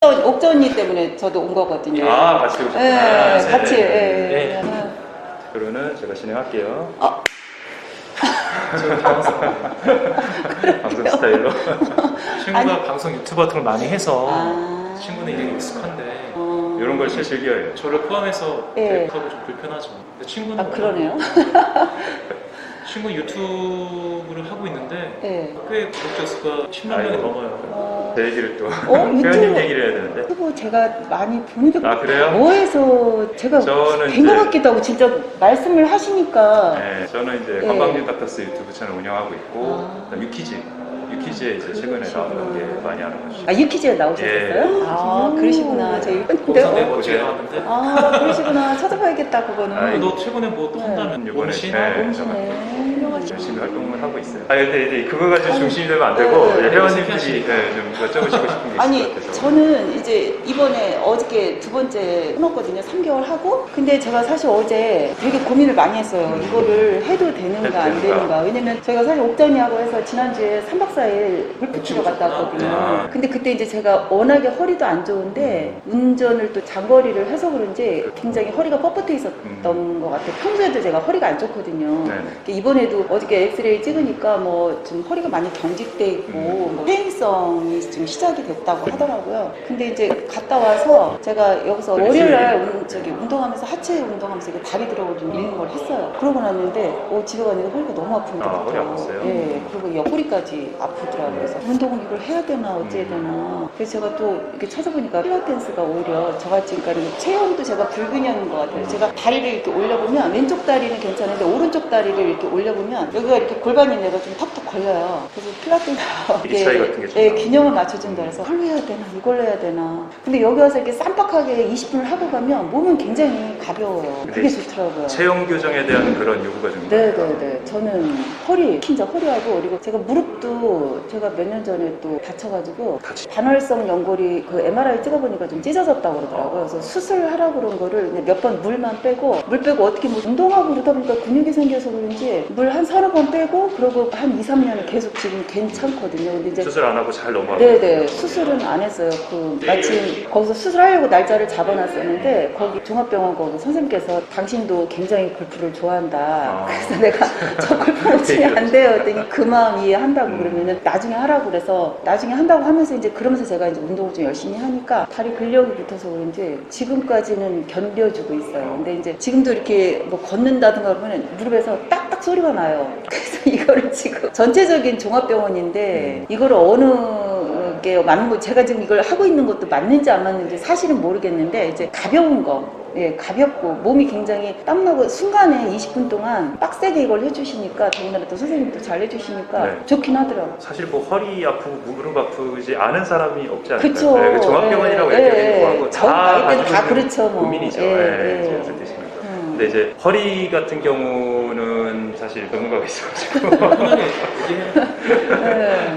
옥전 언니 때문에 저도 온 거거든요. 아, 같이 오셨구나. 네, 같이. 네. 네. 그러면 제가 진행할게요. 저 방송 스타일로. 친구가 아니. 방송 유튜버 같은 걸 많이 해서 아. 친구는 이게 익숙한데 이런 걸 제일 즐겨요. 저를 포함해서 예. 대입하고 좀 불편하죠. 근데 친구는 아, 그러네요. 친구 유튜브를 하고 있는데 네. 꽤 구독자 수가 10만 명이 아이고. 어. 제 얘기를 또 유튜브. 회원님 얘기를 해야 되는데. 그거 제가 많이 보는 적. 아, 그래요? 뭐해서 제가 저는 된 것 이제- 같기도 하고, 진짜 말씀을 하시니까. 네, 저는 이제 네. 관광님 닥터스 유튜브 채널 운영하고 있고, 아. 그다음 유키즈에 이제 최근에 나왔던 게 많이 알아보시죠. 아, 유키즈에 나오셨어요? 예. 아, 그러시구나. 저희 거기서 근데 내 멋지게 나왔는데 아, 그러시구나. 찾아봐야겠다, 그거는. 아이고. 너 최근에 뭐 또 네. 한다면 이번에 몸신? 네. 몸시네. 훌륭하시네. 열심히 활동을 하고 있어요. 아, 근데 이제 그거 가지고 중심이 되면 안 되고, 네, 네. 회원님들이 좀 여쭤보시고 싶은 게 있을 것 아니, 같아서. 저는 이제 이번에 어저께 두 번째 끊었거든요. 3개월 하고. 근데 제가 사실 어제 되게 고민을 많이 했어요. 이거를 해도 되는가 안 되는가. 왜냐면 저희가 사실 옥전이하고 해서 지난주에 3박 4일 골프 치러 갔다 왔거든요. 아. 근데 그때 이제 제가 워낙에 허리도 안 좋은데 운전을 또 장거리를 해서 그런지 굉장히 허리가 뻣뻣해 있었던 것 같아요. 평소에도 제가 허리가 안 좋거든요. 네네. 이번에도 어저께 엑스레이 찍으니까 뭐 좀 허리가 많이 경직돼 있고 뭐 퇴행성이 좀 시작이 됐다고 하더라고요. 근데 이제 갔다 와서 제가 여기서 월요일날 운동하면서 하체 운동하면서 이게 다리 들어오고 좀 밀는 걸 했어요. 그러고 났는데 집에 갔는데 허리가 너무 아픈 아, 허리 거예요. 아팠어요? 예, 그리고 옆구리까지 아프더라고요. 그래서 운동을 이걸 해야 되나 어째야 되나. 그래서 제가 또 이렇게 찾아보니까 필라테스가 오히려 저같이 그러니까 체형도 제가 불균형인 것 같아요. 제가 다리를 이렇게 올려보면 왼쪽 다리는 괜찮은데 오른쪽 다리를 이렇게 올려보면 여기가 이렇게 골반이 내가 좀 턱턱 걸려요. 그래서 필라테스가 일사이 같은 게 좀 예, 균형을 맞춰준다 그래서 이걸 해야 되나 이걸 해야 되나. 근데 여기 와서 이렇게 쌈박하게 20분을 하고 가면 몸은 굉장히 가벼워요. 그게 좋더라고요. 체형 교정에 대한 그런 요구가 좀 있나요? 네네네. 저는 허리, 진짜 허리하고, 그리고 제가 무릎도 제가 몇 년 전에 또 다쳐가지고, 반월성 연골이 그 MRI 찍어보니까 좀 찢어졌다고 그러더라고요. 그래서 수술하라고 그런 거를 몇 번 물만 빼고, 물 빼고 어떻게 뭐 운동하고 그러다 보니까 근육이 생겨서 그런지 물 한 서너 번 빼고, 그러고 한 2, 3년은 계속 지금 괜찮거든요. 근데 이제 수술 안 하고 잘 넘어가고. 네네. 수술은 안 했어요. 마침 거기서 수술하려고 날짜를 잡아놨었는데 거기 종합병원 거기 선생님께서 당신도 굉장히 골프를 좋아한다. 그래서 내가 저 골프는 치면 안 돼요. 그랬더니 그 마음 이해한다고 그러면은 나중에 하라고 그래서 나중에 한다고 하면서 이제 그러면서 제가 이제 운동을 좀 열심히 하니까 다리 근력이 붙어서 그런지 지금까지는 견뎌주고 있어요. 근데 이제 지금도 이렇게 뭐 걷는다든가 그러면 무릎에서 딱딱 소리가 나요. 그래서 이거를 지금 전체적인 종합병원인데 이거를 어느 게 맞는 거 제가 지금 이걸 하고 있는 것도 맞는지 안 맞는지 사실은 모르겠는데 이제 가벼운 거 예, 가볍고 몸이 굉장히 땀나고 순간에 20분 동안 빡세게 이걸 해주시니까 더군다나 또 선생님도 잘 해주시니까 네. 좋긴 하더라고요. 사실 뭐 허리 아프고 무릎 아프지 않은 사람이 없지 않을까요? 그쵸. 네, 종합병원이라고 이렇게 뭐하고 저 나이 때는 다 그렇죠 뭐. 고민이죠. 예, 제가 예. 어쨌든 있습니다. 근데 이제 허리 같은 경우는 사실 전문가가 있어가지고 편하게 얘기해요.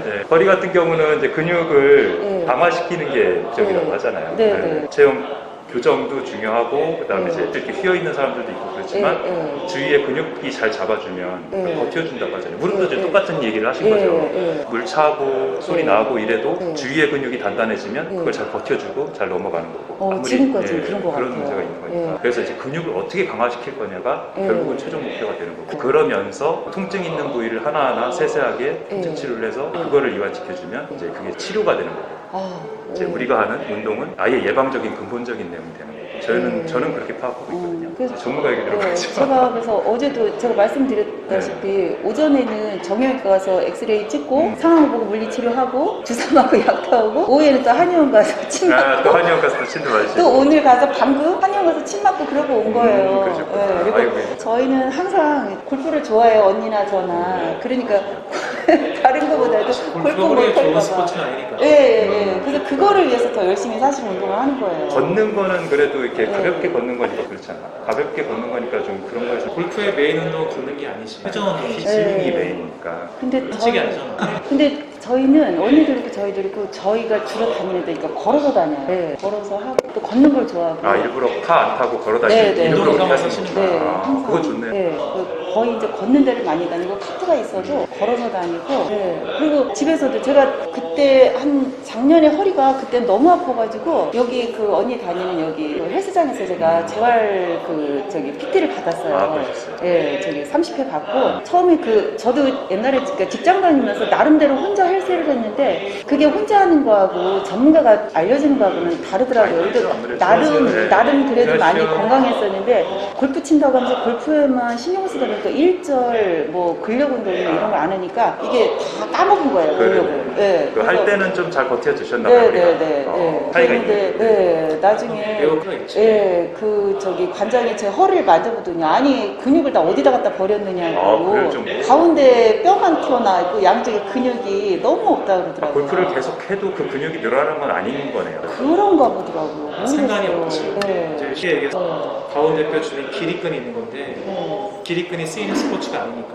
네. 허리 같은 경우는 이제 근육을 네. 강화시키는 게 목적이라고 네. 하잖아요. 네. 체형 교정도 중요하고 그다음에 네. 이제 이렇게 휘어 있는 사람들도 있고 그렇지만 네. 주위에 근육이 잘 잡아주면 네. 버텨준다고 하잖아요. 무릎도 이제 네. 똑같은 얘기를 하신 네. 거죠. 네. 물 차고 소리 네. 나고 이래도 네. 주위의 근육이 단단해지면 네. 그걸 잘 버텨주고 잘 넘어가는 거고. 지금까지는 그런 것 그런 같아요. 문제가 있는 거니까. 네. 그래서 이제 근육을 어떻게 강화시킬 거냐가 네. 결국은 최종 목표가 되는 거고. 네. 그러면서 통증 있는 부위를 하나하나 세세하게 통증 네. 치료를 해서 네. 그거를 이완시켜주면 이제 그게 치료가 되는 거고. 이제 네. 우리가 하는 운동은 아예 예방적인 근본적인 내용이 되는 거고. 저는 그렇게 파악하고 있거든요. 그래서 전문가 얘기 네, 들어가죠. 제가 그래서 어제도 제가 말씀드렸다시피 오전에는 정형외과 가서 엑스레이 찍고 상황을 보고 물리치료하고 주사 맞고 약 타오고 오후에는 또 한의원 가서 침 맞고 또 한의원 가서 또 침도 맞으시고. 또 오늘 가서 방금 한의원 가서 침 맞고 그러고 온 거예요. 그러셨구나. 네, 그리고 아이고. 저희는 항상 골프를 좋아해요. 언니나 저나. 그러니까 다른 거보다도 골프 골프가 허리에 좋은 못할까 봐. 스포츠는 아니니까. 예. 그래서 그거를 위해서 더 열심히 사실 운동을 하는 거예요. 걷는 거는 그래도 이렇게 네. 가볍게 걷는 거니까 그렇잖아. 가볍게 걷는 거니까 좀 그런 거에서 골프의 메인 운동은 걷는 게 아니지. 회전 운동이지. 스윙이 네. 메인이니까. 근데 일찍이 아니잖아. 근데 저희는 언니들 있고 저희들 있고 저희가 주로 다니는 데니까 걸어서 다녀요. 네, 걸어서 하고 또 걷는 걸 좋아하고. 아, 일부러 차 안 타고 걸어 다니는 네, 일부러 네. 그렇게 운동을 하시는 삼아서 거예요. 아, 항상. 그거 좋네. 네, 거의 이제 걷는 데를 많이 다니고 카트가 있어도 걸어서 다니고. 네. 그리고 집에서도 제가 그때 한 작년에 허리가 그때 너무 아파가지고 여기 그 언니 다니는 여기 그 헬스장에서 제가 재활 PT를 받았어요. 아, 그러셨어요? 예, 저기 30회 받고 처음에 저도 옛날에 그러니까 직장 다니면서 나름대로 혼자 헬스를 했는데 그게 혼자 하는 거하고 전문가가 알려주는 거하고는 다르더라고요. 아니, 그래도 아무래도 나름 그래도 그렇죠. 많이 건강했었는데 골프 친다고 하면서 골프에만 신경 쓰다 보니까 일절 뭐 근력 운동이나 이런 걸 안 하니까 이게 다 까먹은 거예요. 근력을. 예. 그 할 그래서 때는 좀 잘 버텨주셨나 봐요. 네네네. 차이가 있네. 네, 나중에 배우가 있지. 예, 관장이 제 허리를 만져보더니 아니 근육을 다 어디다 갖다 버렸느냐고 그럴 좀. 가운데 뼈만 튀어나와 있고 양쪽에 근육이 너무 없다 그러더라고요. 골프를 계속 해도 그 근육이 늘어나는 건 아닌 거네요. 그런가 보더라고요. 상관이 모르겠어요. 없지. 네. 이제 쉽게 얘기해서 가운데 뼈 주변에 길이끈이 있는 건데 네. 길이끈이 쓰이는 스포츠가 아니니까.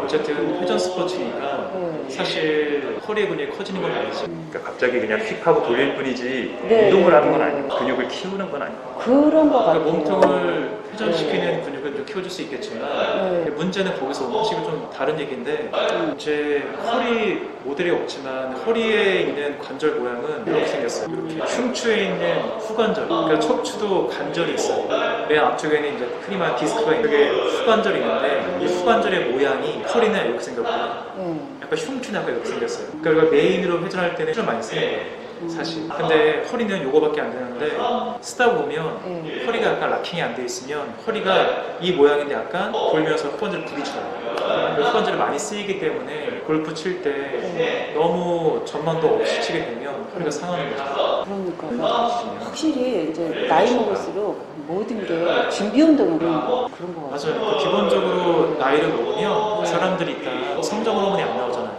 어쨌든 회전 스포츠니까 사실 허리 근육이 커지는 건 아니지. 그러니까 갑자기 그냥 휙 하고 돌릴 뿐이지 네. 운동을 하는 건 아니고 근육을 키우는 건 아니고. 그런 거 그러니까 같아요. 몸통을 회전시키는 근육을 좀 키워줄 수 있겠지만 네. 문제는 거기서 사실 좀 다른 얘기인데 제 허리 모델이 없지만 허리에 있는 관절 모양은 이렇게 생겼어요. 이렇게 흉추에 있는 후관절, 그러니까 척추도 관절이 있어요. 맨 앞쪽에는 이제 흔히 말하는 디스크가 있는 게 후관절이 있는데 이 후관절의 모양이 허리는 이렇게 생겼거든요. 네. 약간 흉추는 약간 이렇게 생겼어요. 그러니까 우리가 메인으로 회전할 때는 흉을 많이 쓰는 거예요. 사실. 근데 허리는 요거밖에 안 되는데 쓰다 보면 허리가 약간 락킹이 안 돼 있으면 허리가 이 모양인데 약간 돌면서 후관절을 부딪혀요. 후관절이 많이 쓰이기 때문에 골프 칠 때 너무 전망도 없이 치게 되면 허리가 상하는 거죠. 그러니까 확실히 이제 나이 먹을수록 모든 게 준비 운동이 그런 거 같아요. 맞아요. 기본적으로 나이를 먹으면 사람들이 있다 성장 호르몬이 안 나오잖아요.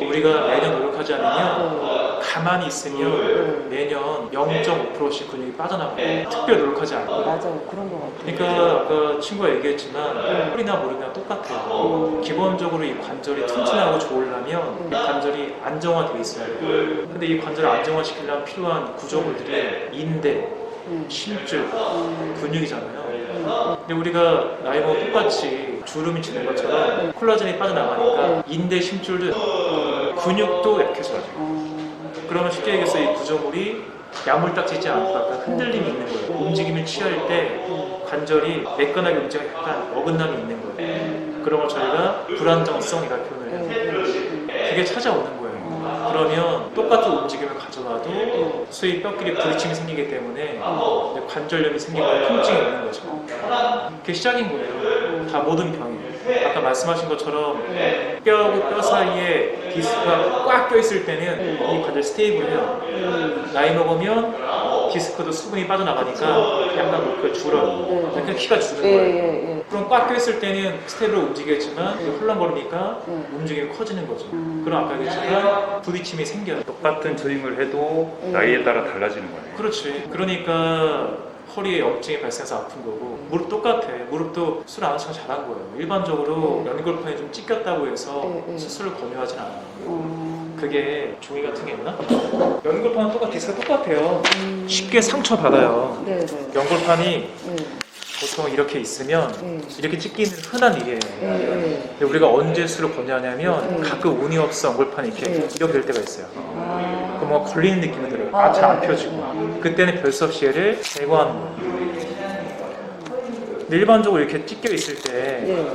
우리가 매년 노력하지 않으면 가만히 있으면 매년 0.5%씩 근육이 빠져나가요. 특별히 노력하지 않고. 맞아요. 그런 거 같아요. 그러니까 아까 친구가 얘기했지만 허리나 무릎이나 똑같아요. 기본적으로 이 관절이 튼튼하고 좋으려면 이 관절이 안정화되어 있어야 돼요. 근데 이 관절을 안정화시키려면 필요한 구조물들이 인대, 심줄, 근육이잖아요. 근데 우리가 나이 먹어 똑같이 주름이 지는 것처럼 콜라겐이 빠져나가니까 인대, 심줄도 근육도 약해져요. 그러면 쉽게 얘기해서 이 구조물이 야물딱지지 않고 약간 흔들림이 있는 거예요. 움직임을 취할 때 관절이 매끈하게 움직여 약간 어긋남이 있는 거예요. 그런 걸 저희가 불안정성이라고 표현을 해요. 그게 찾아오는 거예요. 그러면 똑같은 움직임을 가져가도 소위 뼈끼리 부딪힘이 생기기 때문에 이제 관절염이 생기고 통증이 오는 거죠. 그게 시작인 거예요. 다 모든 병이에요. 아까 말씀하신 것처럼 뼈하고 뼈 사이에 디스크가 꽉 껴있을 때는 이 관절 스테이블해요. 나이 먹으면 디스크도 수분이 빠져나가니까 약간 그 줄어요. 약간 키가 줄는 거예요. 그럼 꽉 껴있을 때는 스테이블로 움직이겠지만 헐렁거리니까 움직임이 커지는 거죠. 그럼 아까 얘기했지만 부딪힘이 생겨요. 똑같은 스윙을 해도 나이에 따라 달라지는 거네요. 그렇지. 그러니까 허리에 염증이 발생해서 아픈 거고 무릎 똑같아. 무릎도 술 안 하시면 잘한 거예요. 일반적으로 연골판이 좀 찢겼다고 해서 수술을 권유하진 않아요. 그게 종이 같은 게 있나? 연골판은 디스크가 똑같아요. 쉽게 상처 받아요. 연골판이 보통 이렇게 있으면 이렇게 찢기는 흔한 일이에요. 근데 우리가 언제 수술을 권유하냐면 가끔 운이 없어 연골판이 이렇게 될 때가 있어요. 그럼 뭔가 걸리는 느낌이 들어요. 잘 안 펴지고. 그때는 별 수 없이 얘를 제거하는 거예요. 근데 일반적으로 이렇게 찢겨 있을 때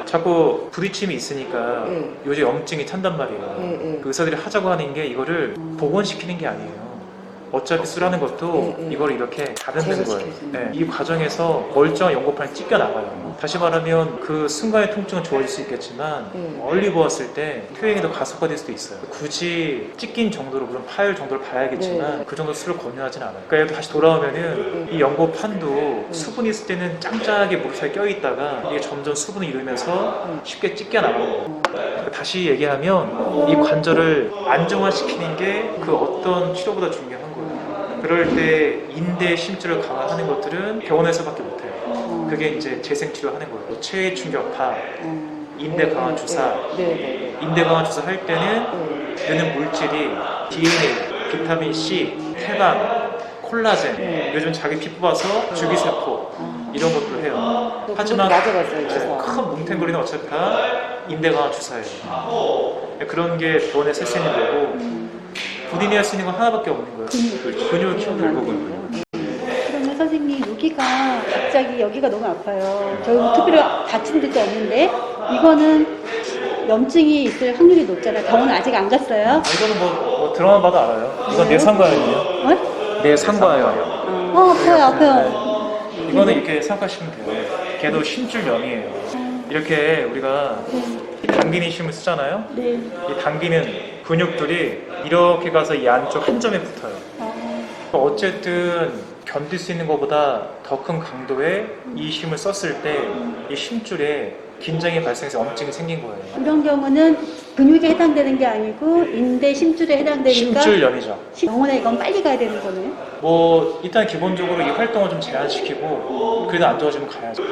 자꾸 부딪힘이 있으니까 요즘 염증이 찬단 말이에요. 그 의사들이 하자고 하는 게 이거를 복원시키는 게 아니에요. 어차피 쓰라는 것도 이걸 이렇게 다듬는 거예요. 이 과정에서 멀쩡한 연골판이 찢겨 나가요. 다시 말하면 그 순간의 통증은 좋아질 수 있겠지만 멀리 보았을 때 퇴행이 더 가속화될 수도 있어요. 굳이 찢긴 정도로 물론 파열 정도를 봐야겠지만 그 정도 수를 권유하진 않아요. 그러니까 여기 다시 돌아오면은 이 연골판도 수분이 있을 때는 짱짱하게 무릎 사이에 껴있다가 이게 점점 수분을 잃으면서 쉽게 찢겨 나가는 거예요. 그러니까 다시 얘기하면 이 관절을 안정화시키는 게 그 어떤 치료보다 중요한 거예요. 그럴 때 인대 심줄을 강화하는 것들은 병원에서밖에 못해요. 그게 이제 재생치료 하는 거예요. 체외 충격파, 인대 강화 주사, 인대 강화 주사 할 때는 넣는 물질이 DNA, 비타민 C, 태반, 콜라겐, 요즘 자기 피 뽑아서 주기세포 이런 것도 해요. 하지만 맞아봤어요, 주사. 큰 뭉탱거리는 어차피 다 인대 강화 주사예요. 그런 게 병원에 쓸 수 있는 거고 본인이 할 수 있는 건 하나밖에 없는 거예요. 근육을 키우는 부분. 그러면 선생님 여기가 갑자기 여기가 너무 아파요. 저희 특별히 다친 데도 없는데 이거는 염증이 있을 확률이 높잖아요. 병원 아직 안 갔어요? 이거는 뭐 들어만 봐도 알아요. 이건 내 상과예요. 어? 내 상과예요. 아파요, 아파요. 이거는 이렇게 생각하시면 돼요. 걔도 심줄염이에요. 이렇게 우리가 당기는 힘을 쓰잖아요. 네. 이 당기는 근육들이 이렇게 가서 이 안쪽 한 점에 붙어요. 어쨌든 견딜 수 있는 것보다 더 큰 강도의 이 힘을 썼을 때 이 심줄에 긴장이 발생해서 염증이 생긴 거예요. 이런 경우는 근육에 해당되는 게 아니고 인대 심줄에 해당되니까 심줄염이죠. 병원에 이건 빨리 가야 되는 거네. 뭐 일단 기본적으로 이 활동을 좀 제한시키고 그래도 안 좋아지면 가야죠.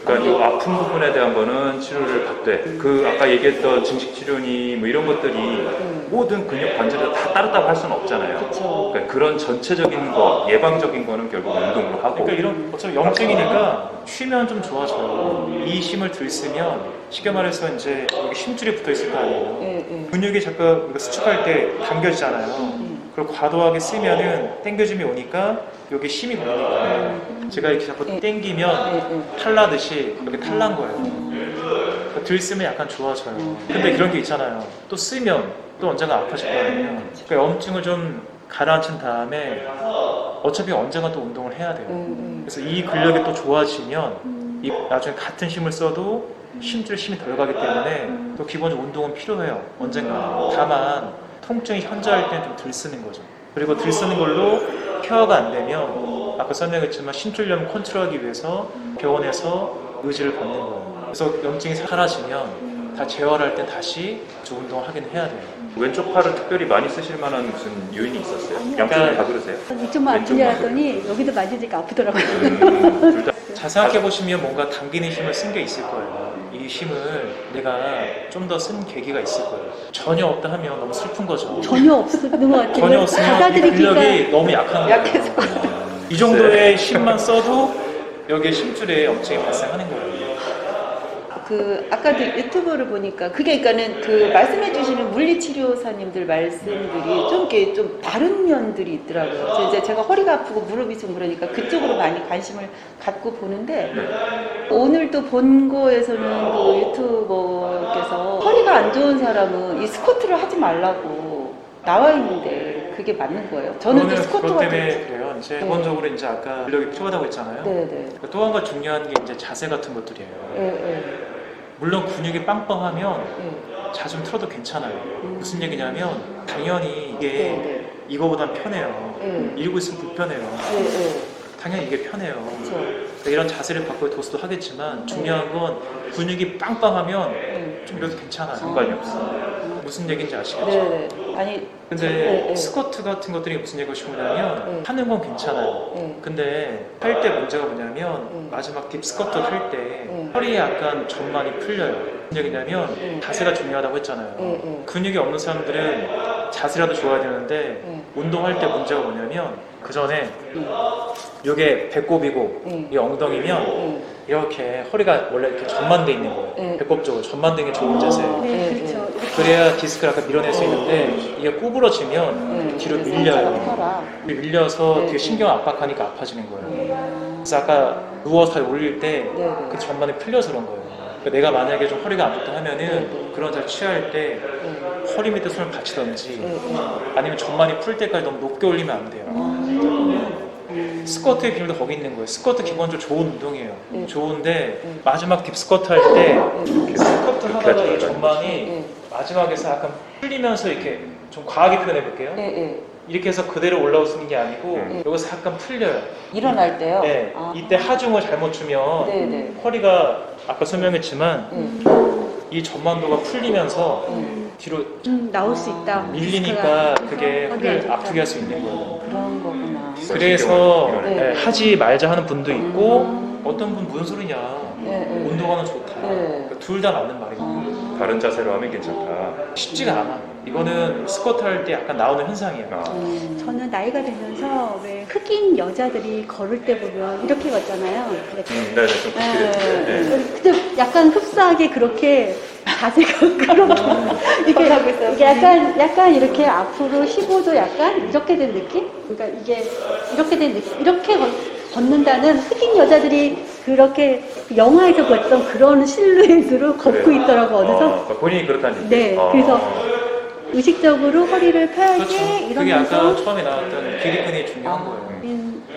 그러니까 이 아픈 부분에 대한 거는 치료를 받되 그 아까 얘기했던 증식 치료니 뭐 이런 것들이 모든 근육 관절에 다 따르다고 할 수는 없잖아요. 그쵸. 그러니까 그런 전체적인 거 예방적인 거는 결국 운동으로 하고 그러니까 이런 어차피 염증이니까 쉬면 좀 좋아져요. 이 힘을 들쓰면 쉽게 말해서 이제 여기 심줄이 붙어 있을 거 아니에요. 근육이 자꾸 이거 수축할 때 당겨지잖아요. 그리고 과도하게 쓰면은 당겨짐이 오니까 여기 힘이 걸리니까 제가 이렇게 자꾸 당기면 탈나듯이 이렇게 탈난 거예요. 그러니까 들쓰면 약간 좋아져요. 근데 그런 게 있잖아요. 또 쓰면 또 언젠가 아파질 거 아니에요. 그러니까 염증을 좀 가라앉힌 다음에 어차피 언젠가 또 운동을 해야 돼요. 그래서 이 근력이 또 좋아지면 이 나중에 같은 힘을 써도 심줄에 힘이 덜 가기 때문에 또 기본적으로 운동은 필요해요. 언젠가. 다만 통증이 현저할 때는 좀 덜 쓰는 거죠. 그리고 덜 쓰는 걸로 케어가 안 되면 아까 설명했지만 심줄염 컨트롤하기 위해서 병원에서 의지를 받는 거예요. 그래서 염증이 사라지면 다 재활할 때 다시 저 운동을 하긴 해야 돼요. 왼쪽 팔을 특별히 많이 쓰실 만한 무슨 요인이 있었어요? 양쪽을 다 그러세요? 이쪽만 안 풀려 했더니 여기도 만지니까 아프더라고요. 둘 다. 잘 생각해보시면 뭔가 당기는 힘을 쓴 게 있을 거예요. 이 힘을 내가 좀 더 쓴 계기가 있을 거예요. 전혀 없다 하면 너무 슬픈 거죠. 전혀 없는 것 같아요. 전혀 없으면 이 받아들이기가 근력이 너무 약한 거예요. 이 정도의 힘만 써도 여기에 심줄에 염증이 발생하는 거예요. 그 아까도 유튜브를 보니까 그게 그러니까는 그 말씀해주시는 물리치료사님들 말씀들이 좀 이렇게 좀 다른 면들이 있더라고요. 그래서 이제 제가 허리가 아프고 무릎이 좀 그러니까 그쪽으로 많이 관심을 갖고 보는데 오늘도 본 거에서는 그 유튜버께서 허리가 안 좋은 사람은 이 스쿼트를 하지 말라고 나와 있는데 그게 맞는 거예요? 저는 그 스쿼트 그것 같은 때문에 그래요. 이제 기본적으로 이제 아까 근력이 필요하다고 했잖아요. 네네. 또 한 가지 중요한 게 이제 자세 같은 것들이에요. 예. 물론 근육이 빵빵하면 예. 자주 틀어도 괜찮아요. 무슨 얘기냐면 당연히 이게 네. 이거보단 편해요. 네. 이러고 있으면 불편해요. 예. 당연히 이게 편해요. 그렇죠. 그러니까 이런 자세를 바꿔 도수도 하겠지만 중요한 건 근육이 빵빵하면 좀 이래도 괜찮아요. 상관이 없어. 무슨 얘기인지 아시겠죠? 네네. 아니 근데 스쿼트 같은 것들이 무슨 얘기가 싶냐면 하는 건 괜찮아요. 근데 할 때 문제가 뭐냐면 마지막 딥 스쿼트 할 때 허리에 약간 전만이 풀려요. 무슨 얘기냐면 자세가 중요하다고 했잖아요. 근육이 없는 사람들은 자세라도 좋아야 되는데 운동할 때 문제가 뭐냐면 그 전에 이게 배꼽이고 이게 엉덩이면 이렇게 허리가 원래 이렇게 전만돼 있는 거예요. 배꼽 쪽으로 전만되는 게 좋은 자세예요. 네, 그렇죠. 그래야 디스크를 아까 밀어낼 수 있는데 이게 구부러지면 뒤로 밀려요. 밀려서 뒤에 신경 압박하니까 아파지는 거예요. 그래서 아까 누워서 올릴 때 그 전만이 풀려서 그런 거예요. 그러니까 내가 만약에 좀 허리가 안 좋다 하면은 그런 자세 취할 때 허리 밑에 손을 받치던지 아니면 전만이 풀 때까지 너무 높게 올리면 안 돼요. 스쿼트의 비밀도 거기 있는 거예요. 스쿼트 기본적으로 좋은 운동이에요. 좋은데 마지막 딥 스쿼트 할 때 스쿼트 하다가 이 전만이 마지막에서 약간 풀리면서 이렇게 좀 과하게 표현해 볼게요. 이렇게 해서 그대로 올라오는 게 아니고 여기서 약간 풀려요. 일어날 때요? 네. 이때 하중을 잘못 주면 허리가 아까 설명했지만 이 전만도가 풀리면서 뒤로 나올 수 있다. 밀리니까 그게 허리 안 허리를 좋다. 아프게 할 수 있는 거예요. 그런 거구나. 그래서 네. 하지 말자 하는 분도 있고 어떤 분 무슨 소리냐 네. 운동하면 좋다. 네. 둘 다 맞는 말이에요. 바른 자세로 하면 괜찮다. 쉽지가 않아. 이거는 스쿼트 할 때 약간 나오는 현상이에요. 아, 저는 나이가 들면서 왜 흑인 여자들이 걸을 때 보면 이렇게 걷잖아요. 네네, 좀 그렇게 됐어요. 네. 근데 약간 흡사하게 그렇게 자세가 그렇게 이게 약간 이렇게 앞으로 15도 약간 이렇게 된 느낌? 그러니까 이게 이렇게 된 느낌? 이렇게 걷는다는 흑인 여자들이 그렇게 영화에서 봤던 그런 실루엣으로 걷고 그래요? 아, 있더라고 어디서. 본인이 그렇다는 얘기. 네, 그래서 의식적으로 허리를 펴야지 그렇죠. 그게 이러면서 아까 처음에 나왔던 길이끈이 중요한 거예요.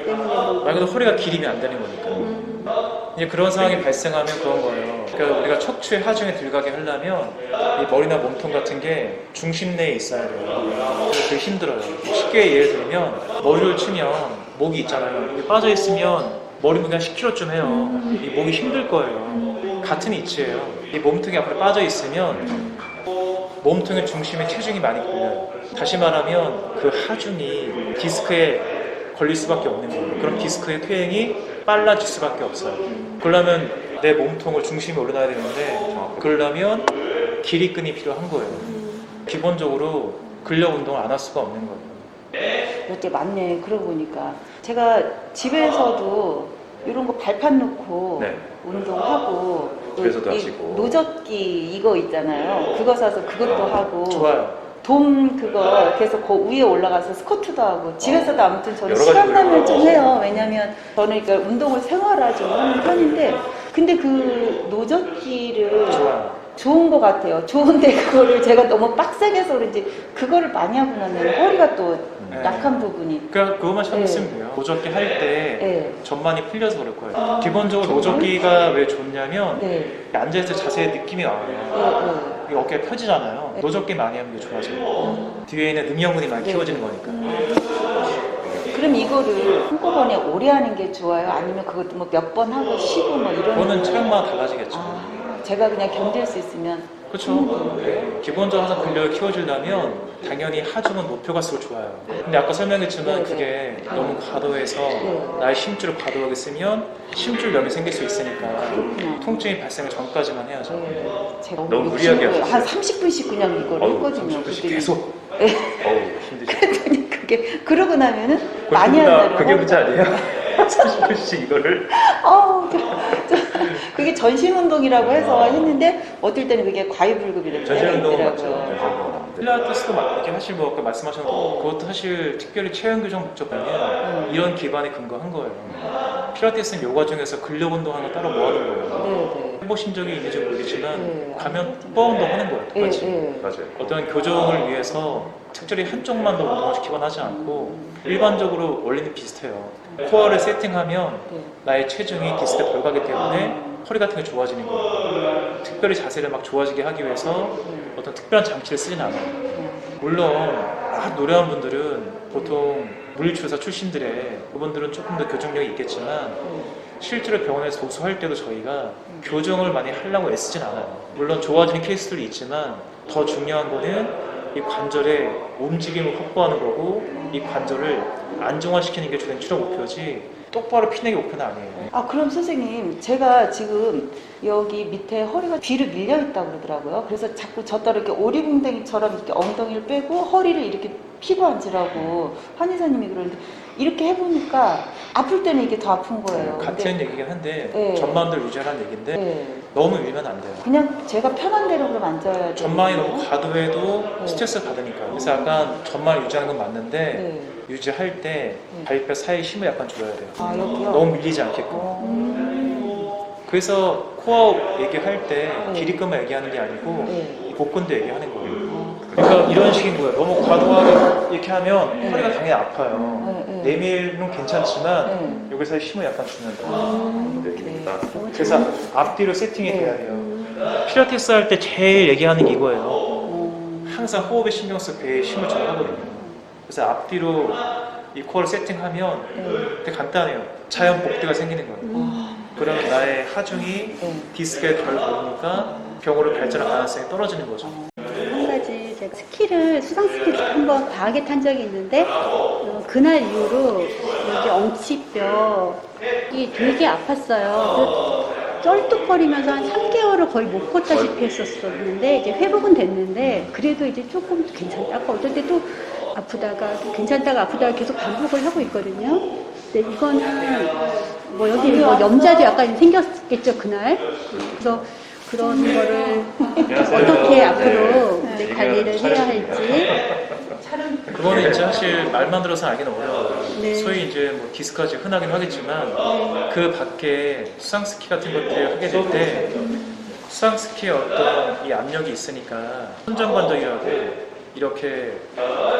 때문에 말 그대로 허리가 길이면 안 되는 거니까. 이제 그런 상황이 발생하면 그런 거예요. 그러니까 우리가 척추의 하중에 들어가게 하려면 이 머리나 몸통 같은 게 중심 내에 있어야 돼요. 그래서 되게 힘들어요. 쉽게 예를 들면 머리를 치면 목이 있잖아요. 이게 빠져 있으면 머리 무게 한 10kg쯤 해요. 이 목이 힘들 거예요. 같은 이치예요. 이 몸통이 앞으로 빠져 있으면 몸통의 중심에 체중이 많이 걸려요. 다시 말하면 그 하중이 디스크에 걸릴 수밖에 없는 거예요. 그럼 디스크의 퇴행이 빨라질 수밖에 없어요. 그러려면 내 몸통을 중심에 올려놔야 되는데 그러려면 길이끈이 필요한 거예요. 기본적으로 근력 운동을 안 할 수가 없는 거예요. 이렇게 맞네. 그러고 보니까 제가 집에서도 이런 거 발판 놓고 네. 운동하고 집에서도 이 하시고. 노젓기 이거 있잖아요. 그거 사서 그것도 하고 좋아요. 돔 그거 그래서 그 위에 올라가서 스쿼트도 하고 집에서도 아무튼 저는 여러 가지 시간 나면 좀 노력을 해요. 왜냐면 저는 그러니까 운동을 생활화 좀 하는 편인데 근데 그 노젓기를 좋아요. 좋은 것 같아요. 좋은데 그거를 제가 너무 빡세게 해서 그런지 그거를 많이 하고 나면 허리가 또 네. 약한 부분이 그러니까 그것만 참으면 돼요. 노젓기 할 때 네. 전만이 풀려서 그럴 거예요. 기본적으로 노젓기가 왜 좋냐면 네. 앉아있을 자세의 느낌이 나와요. 네. 이게 어깨가 펴지잖아요. 네. 노젓기 많이 하는 게 좋아져요. 뒤에 있는 능력근이 많이 네. 키워지는 거니까. 그럼 이거를 한꺼번에 오래 하는 게 좋아요? 아니면 그것도 뭐 몇 번 하고 쉬고 뭐 이런 그거는 거? 체형마다 달라지겠죠. 제가 그냥 견딜 수 있으면 그렇죠. 기본적으로 항상 근력을 키워주려면 당연히 하중은 높여 갈수록 좋아요. 근데 아까 설명했지만 네, 그게 너무 과도해서 네. 나의 심줄을 과도하게 쓰면 심줄염이 생길 수 있으니까 그렇구나. 통증이 발생을 전까지만 해야죠. 제가 너무 무리하게 하셨어요. 한 30분씩 그냥 이걸 했거든요. 30분씩 그랬더니 계속. 네. 어우, 힘드시죠. 그랬더니 그게 그러고 나면은 많이 한다고 그게 문제 아니에요? 30분씩 이거를. 그게 전신 운동이라고 해서 했는데 어떨 때는 그게 과유불급이 될 때가 전신 운동은 맞죠. 있더라고요. 전신 운동. 필라테스도 이렇게 사실 뭐 아까 말씀하신 거 그것도 사실 특별히 체형 교정 목적이면 이런 기반에 근거한 거예요. 필라테스는 요가 중에서 근력 운동하는 거 따로 모아놓은 거예요. 네, 해보신 적이 있는지 모르겠지만 네. 가면 뽀 운동하는 거예요. 네. 똑같이. 네. 맞아요. 어떤 교정을 위해서 특별히 한쪽만 더 운동을 시키거나 하지 않고 일반적으로 원리는 비슷해요. 코어를 세팅하면 네. 나의 체중이 디스크에 덜 가기 때문에 허리 같은 게 좋아지는 거예요. 특별히 자세를 막 좋아지게 하기 위해서 어떤 특별한 장치를 쓰진 않아요. 물론 막 노래하는 분들은 보통 물리치료사 출신들의 그분들은 조금 더 교정력이 있겠지만 실제로 병원에서 도수할 때도 저희가 교정을 많이 하려고 애쓰진 않아요. 물론 좋아지는 케이스들이 있지만 더 중요한 거는 이 관절의 움직임을 확보하는 거고 이 관절을 안정화시키는 게 주된 치료 목표지 똑바로 피내기 목표는 아니에요. 그럼 선생님, 제가 지금 여기 밑에 허리가 뒤로 밀려 있다고 그러더라고요. 그래서 자꾸 저 따라 이렇게 오리궁뎅이처럼 이렇게 엉덩이를 빼고 허리를 이렇게 피고 앉으라고 한의사님이 그러는데 이렇게 해보니까 아플 때는 이게 더 아픈 거예요. 같은 얘기긴 한데 네. 전만들 유지하라는 얘기인데 네. 너무 밀면 안 돼요. 그냥 제가 편한 대로 그럼 앉아야 돼요. 전만이 너무 과도해도 스트레스를 받으니까. 그래서 약간 전만을 유지하는 건 맞는데 네. 유지할 때 발뼈 사이 힘을 약간 줘야 돼요. 여기요? 너무 밀리지 않게끔. 그래서 코어 얘기할 때 네. 길이끈만 얘기하는 게 아니고 네. 이 복근도 얘기하는 거예요. 그러니까 이런 식인 거예요. 너무 과도하게 이렇게 하면 네. 허리가 당연히 아파요. 네. 내밀은 괜찮지만 네. 여기서 힘을 약간 주는 거예요. 이렇게. 그래서 앞뒤로 세팅이 네. 돼야 해요. 필라테스 할 때 제일 얘기하는 게 이거예요. 항상 호흡에 신경 써서 배에 힘을 좀 하거든요. 그래서 앞뒤로 이 코어를 세팅하면 되게 간단해요. 자연 복대가 생기는 거예요. 그러면 나의 하중이 디스크에 덜 걸리니까 병으로 발전할 가능성이 떨어지는 거죠. 한 가지 제가 스키를 수상 스키를 한번 과하게 탄 적이 있는데 그날 이후로 여기 엉치뼈이 되게 아팠어요. 쩔뚝거리면서 한 3개월 슈어를 거의 못 걷다시피 했었었는데 이제 회복은 됐는데 그래도 이제 조금 괜찮다고 어떨 때 또 아프다가 또 괜찮다가 아프다가 계속 반복을 하고 있거든요. 근데 이거는 뭐 여기 뭐 염자도 약간 생겼겠죠 그날. 그래서 그런 거를 어떻게 앞으로 이제 관리를 해야 할지. 그거는 이제 사실 말만 들어서 알기는 어려워요. 네. 소위 이제 뭐 디스크가 흔하긴 하겠지만 그 밖에 수상스키 같은 것들을 하게 될 때 수상스키에 어떤 이 압력이 있으니까 천정관절이라고 이렇게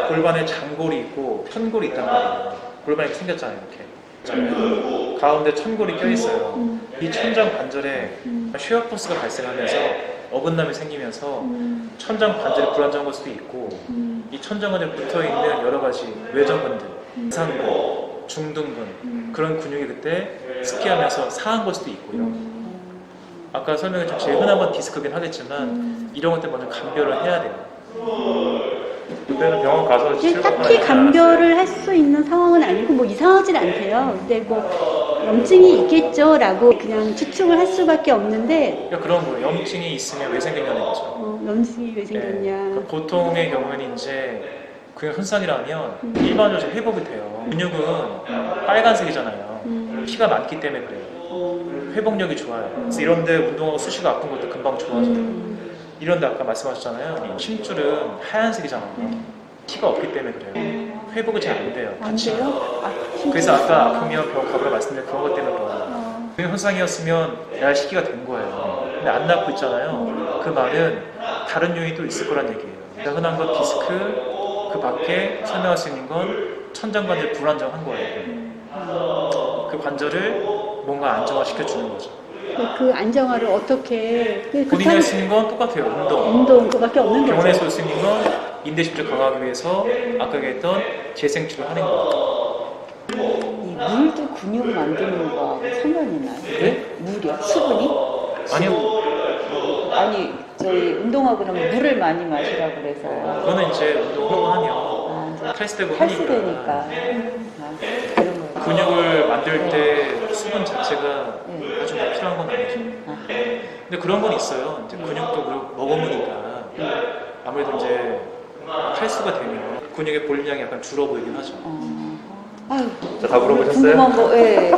골반에 장골이 있고 천골이 있단 말이에요. 골반이 생겼잖아요, 이렇게. 가운데 천골이 껴있어요. 이 천장 관절에 쉐어 포스가 발생하면서 어긋남이 생기면서 천장 관절이 불안정할 수도 있고 이 천장 관절에 붙어있는 여러 가지 외전근들, 상근, 중둔근 그런 근육이 그때 스키하면서 상한 걸 수도 있고 이런 거. 아까 설명했던 제일 흔한 건 디스크긴 하겠지만 이런 것들 먼저 감별을 해야 돼요. 그때는 병원 가서 이게 치료받거나 딱히 하지 감별을 할 수 있는 상황은 아니고 뭐 이상하진 않대요. 근데 뭐 염증이 있겠죠라고 그냥 추측을 할 수밖에 없는데 그러니까 그런 거예요. 염증이 있으면 왜 생겼냐는 거죠. 염증이 왜 생겼냐. 그러니까 보통의 경우에는 이제 근육 손상이라면 일반적으로 회복이 돼요. 근육은 빨간색이잖아요. 피가 많기 때문에 그래요. 회복력이 좋아요. 그래서 이런데 운동하고 수시가 아픈 것도 금방 좋아져요. 이런데 아까 말씀하셨잖아요. 심줄은 하얀색이잖아요. 피가 없기 때문에 그래요. 회복이 잘 안 돼요. 안 다치면. 돼요? 그래서 아까 아프면 병원 가보라 말씀드린 그런 것 때문에 그래요. 근육 손상이었으면 날 시기가 된 거예요. 근데 안 낫고 있잖아요. 그 말은 다른 요인이 또 있을 거란 얘기예요. 그러니까 흔한 건 디스크, 그 밖에 설명할 수 있는 건 천장관절 불안정한 거예요. 그 관절을 뭔가 안정화시켜주는 거죠. 그 안정화를 어떻게 본인이 할 수 있는 건 똑같아요. 운동. 운동 그밖에 없는 병원에서 거죠. 할 수 있는 건 인대심줄 강화하기 위해서 아까 얘기했던 재생치료 하는 거예요. 이 물도 근육 만드는 거하고 상관이 있나요? 네? 물이요? 수분이? 아니요. 아니 저희 운동하고 나면 물을 많이 마시라고 그래서 그거는 이제 운동하고 하면 아, 탈수되고 탈수되니까 하니까 다른 거예요. 근육을 만들 때 수분 자체가 네. 아주 뭐 필요한 건 아니죠. 아, 근데 그런 건 있어요. 이제 근육도 그리고 먹어보니까 아무래도 이제 탈수가 되면 근육의 볼륨량이 약간 줄어 보이긴 하죠. 아유, 자, 다 물어보셨어요? 궁금한 거, 예.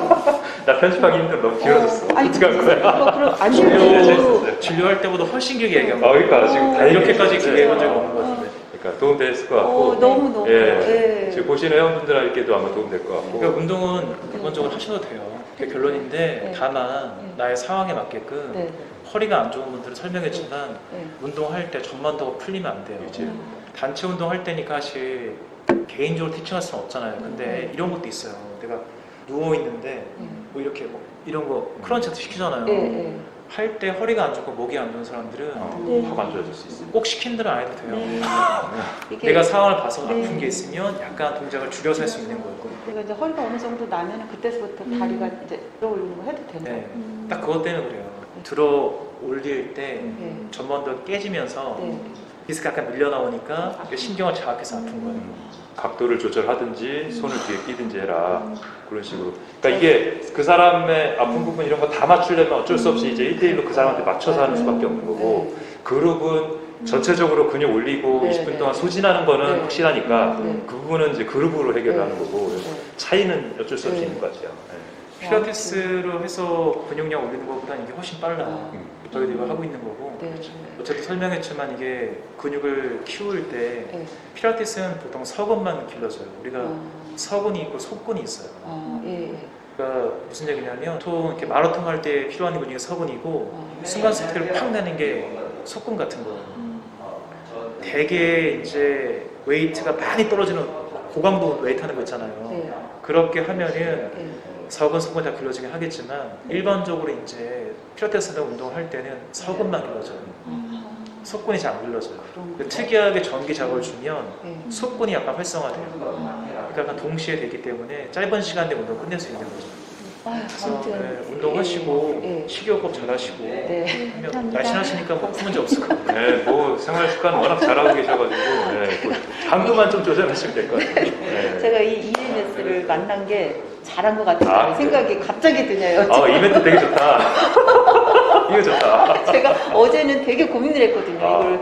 나 편집하기 힘들어. 너무 길어졌어. 아니, 어떻게 할 거야? 그럼 안 진료 되고. 진료할 때보다 훨씬 길게 얘기한 거. 그러니까 지금 다 이렇게까지 얘기했는데. 길게 해본 적이 없는 것 같은데. 그러니까 도움 됐을 것 같고. 너무. 예. 예. 지금 보시는 회원분들에게도 아마 도움 될 것 같고. 그러니까 운동은 기본적으로 하셔도 돼요. 그게 결론인데 네. 다만 네. 나의 상황에 맞게끔 네. 허리가 안 좋은 분들은 설명했지만 네. 운동할 때 전반도가 풀리면 안 돼요. 단체 운동할 때니까 사실 개인적으로 티칭할 수는 없잖아요. 근데 이런 것도 있어요. 내가 누워 있는데 뭐 이렇게 뭐 이런 거 크런치 같은 거 시키잖아요. 예. 할 때 허리가 안 좋고 목이 안 좋은 사람들은 확 안 좋아질 수 있어요. 꼭 시킨 대로 안 해도 돼요. 네. 이게 내가 상황을 봐서 네. 아픈 게 있으면 약간 동작을 줄여서 할 수 있는 거였거든요. 그러니까 이제 허리가 어느 정도 나면 그때부터 다리가 이제 들어 올리는 거 해도 된다. 네, 딱 그것 때문에 그래요. 들어 올릴 때 네. 전반도 깨지면서 네. 디스크 약간 밀려 나오니까 신경을 자극해서 아픈 거예요. 각도를 조절하든지 손을 뒤에 끼든지 해라. 그런 식으로. 그러니까 이게 그 사람의 아픈 부분 이런 거 다 맞추려면 어쩔 수 없이 이제 1대1로 그 사람한테 맞춰서 하는 수밖에 없는 거고 그룹은 전체적으로 근육 올리고 네, 20분 네. 동안 소진하는 거는 네. 확실하니까 네. 그 부분은 이제 그룹으로 해결하는 네. 거고 네. 차이는 어쩔 수 없이 네. 있는 것 같아요. 필라테스로 해서 근육량 올리는 것보다는 이게 훨씬 빨라요. 저희도 이거 하고 있는 거고 네. 어쨌든 설명했지만 이게 근육을 키울 때 네. 필라테스는 보통 서근만 길러져요. 우리가 서근이 있고 속근이 있어요. 예. 그러니까 무슨 얘기냐면 보통 이렇게 마라톤 할 때 필요한 근육이 서근이고 순간 스피드를 팍 내는 게 속근 같은 거예요. 되게 이제 웨이트가 많이 떨어지는 고강도 웨이트 하는 거 있잖아요. 네. 그렇게 하면은 네. 서근, 속근 다 길러지긴 하겠지만 일반적으로 이제 필라테스나 운동을 할 때는 서근만 길러져요. 속근이 잘 안 길러져요. 그런 특이하게 전기 자극을 주면 네. 속근이 약간 활성화돼요. 그러니까 약간 동시에 되기 때문에 짧은 시간 내에 운동을 끝낼 수 있는 거죠. 그래서 아무튼 네, 운동하시고 예. 식이요법 잘 하시고 네. 하면 감사합니다. 날씬하시니까 뭐 큰 문제 없을 것 같아요. 네, 뭐 생활 습관 워낙 잘하고 계셔가지고 뭐 당도만 좀 조절하시면 될 것 같아요. 네. 제가 이 EMS를 만난 게 잘한 것 같다는 아, 생각이 갑자기 드네요. 이 멘트 되게 좋다. 이거 좋다. 제가 어제는 되게 고민을 했거든요.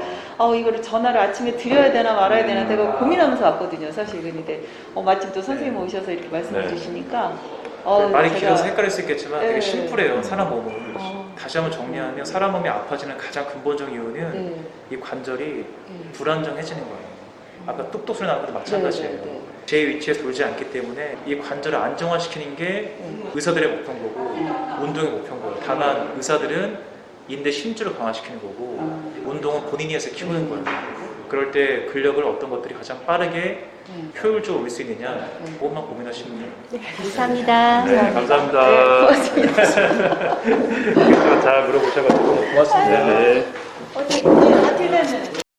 이거를 전화를 아침에 드려야 되나 말아야 되나 제가 고민하면서 왔거든요. 사실 근데 마침 또 선생님 오셔서 이렇게 말씀해 네. 주시니까 말이 제가- 길어서 헷갈릴 수 있겠지만 네. 되게 심플해요. 사람 몸은. 어. 다시 한번 정리하면 사람 몸이 아파지는 가장 근본적 이유는 네. 이 관절이 네. 불안정해지는 거예요. 아까 뚝뚝 소리 나는 것도 마찬가지예요. 네, 네, 네. 제 위치에 돌지 않기 때문에 이 관절을 안정화시키는 게 의사들의 목표인 거고 운동의 목표인 거예요. 다만 의사들은 인대 심줄을 강화시키는 거고 운동은 본인이 해서 키우는 거예요. 그럴 때 근력을 어떤 것들이 가장 빠르게 효율적으로 올릴 수 있느냐 그것만 고민하시면 돼요. 감사합니다. 네, 감사합니다. 네, 고맙습니다. 잘 물어보셔가지고 고맙습니다. 네. 어떻게 아틀레는